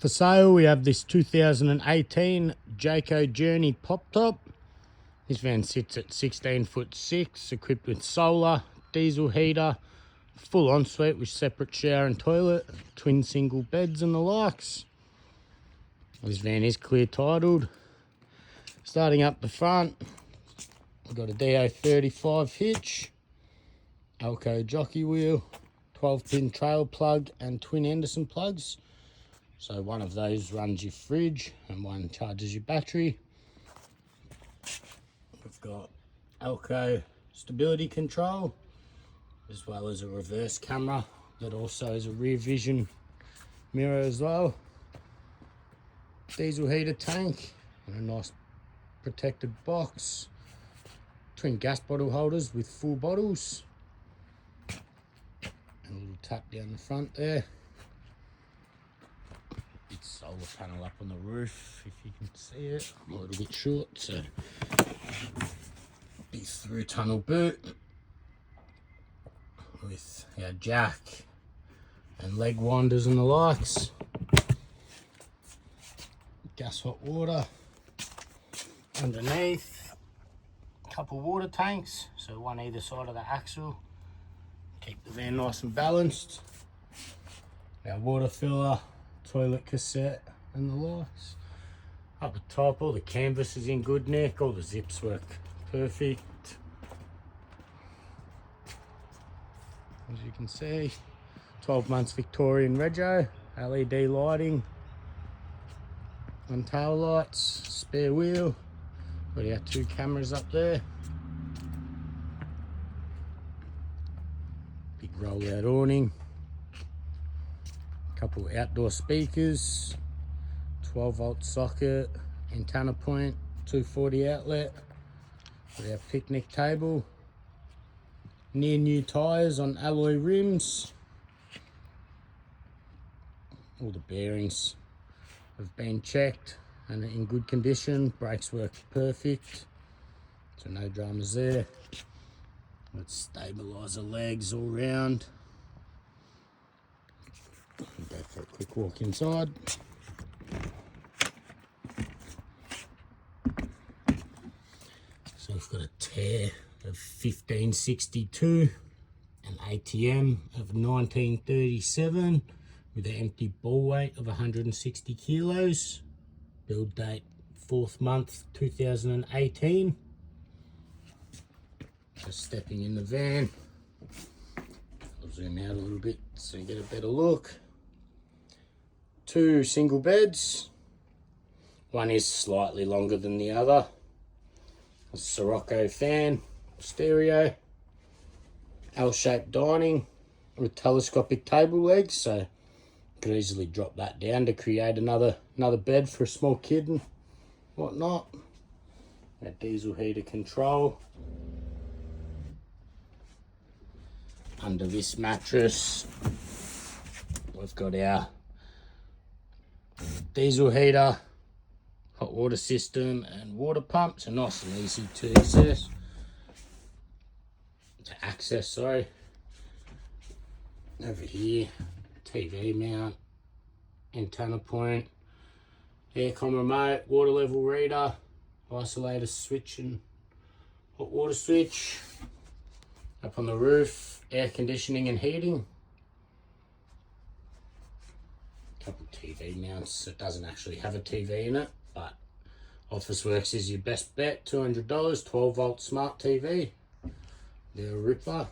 For sale, we have this 2018 Jayco Journey pop top. This van sits at 16'6", equipped with solar, diesel heater, full ensuite with separate shower and toilet, twin single beds and the likes. This van is clear titled. Starting up the front, we've got a DO35 hitch, Jayco jockey wheel, 12-pin trail plug and twin Anderson plugs. So one of those runs your fridge and one charges your battery. We've got Jayco stability control, as well as a reverse camera that also is a rear vision mirror as well. Diesel heater tank and a nice protected box. Twin gas bottle holders with full bottles. And a little tap down the front there. Big solar panel up on the roof, if you can see it. I'm a little bit short, so big through tunnel boot with our jack and leg winders and the likes. Gas hot water. Underneath, a couple water tanks, so one either side of the axle. Keep the van nice and balanced. Our water filler, toilet cassette and the likes. Up the top, all the canvas is in good nick, all the zips work perfect. As you can see, 12 months Victorian rego, LED lighting, and tail lights, spare wheel. Got our 2 cameras up there. Big roll out awning. Couple outdoor speakers, 12-volt socket, antenna point, 240 outlet. Got our picnic table. Near new tyres on alloy rims. All the bearings have been checked and in good condition. Brakes work perfect, so no dramas there. Let's stabilise the legs all round. Go for a quick walk inside. So we've got a tear of 1562, an ATM of 1937 with an empty ball weight of 160 kilos. Build date 4th month 2018. Just stepping in the van. I'll zoom out a little bit so you get a better look. 2 single beds. One is slightly longer than the other. A Sirocco fan, stereo, L-shaped dining with telescopic table legs, so you could easily drop that down to create another bed for a small kid and whatnot. Our diesel heater control. Under this mattress, we've got our diesel heater, hot water system and water pump, so nice and easy to access, sorry. Over here, TV mount, antenna point, aircon remote, water level reader, isolator switch and hot water switch. Up on the roof, air conditioning and heating. Couple TV mounts. It doesn't actually have a TV in it, but Officeworks is your best bet. $200, 12-volt smart TV. They're a ripper.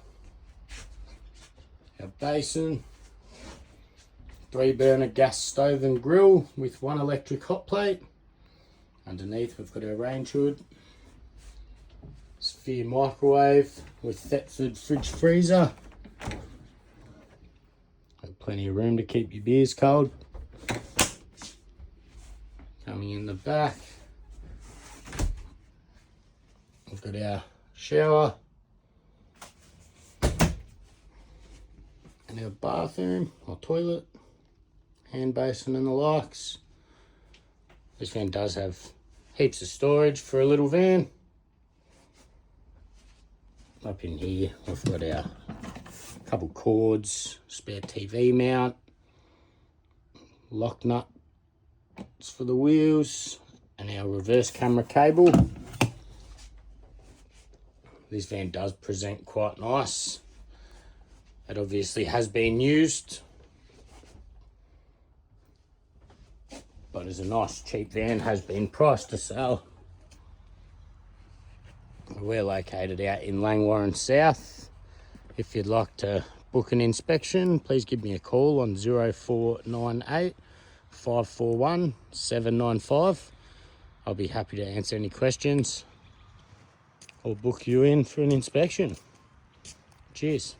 Our basin, 3-burner gas stove and grill with 1 electric hot plate. Underneath we've got our range hood. Sphere microwave with Thetford fridge freezer. Got plenty of room to keep your beers cold. Coming in the back, we've got our shower and our bathroom or toilet, hand basin and the likes. This van does have heaps of storage for a little van. Up in here we've got our couple cords, spare TV mount, lock nut It's for the wheels and our reverse camera cable. This van does present quite nice. It obviously has been used, but as a nice cheap van, has been priced to sell. We're located out in Langwarrin South. If you'd like to book an inspection, please give me a call on 0498 541 795. I'll be happy to answer any questions or book you in for an inspection. Cheers.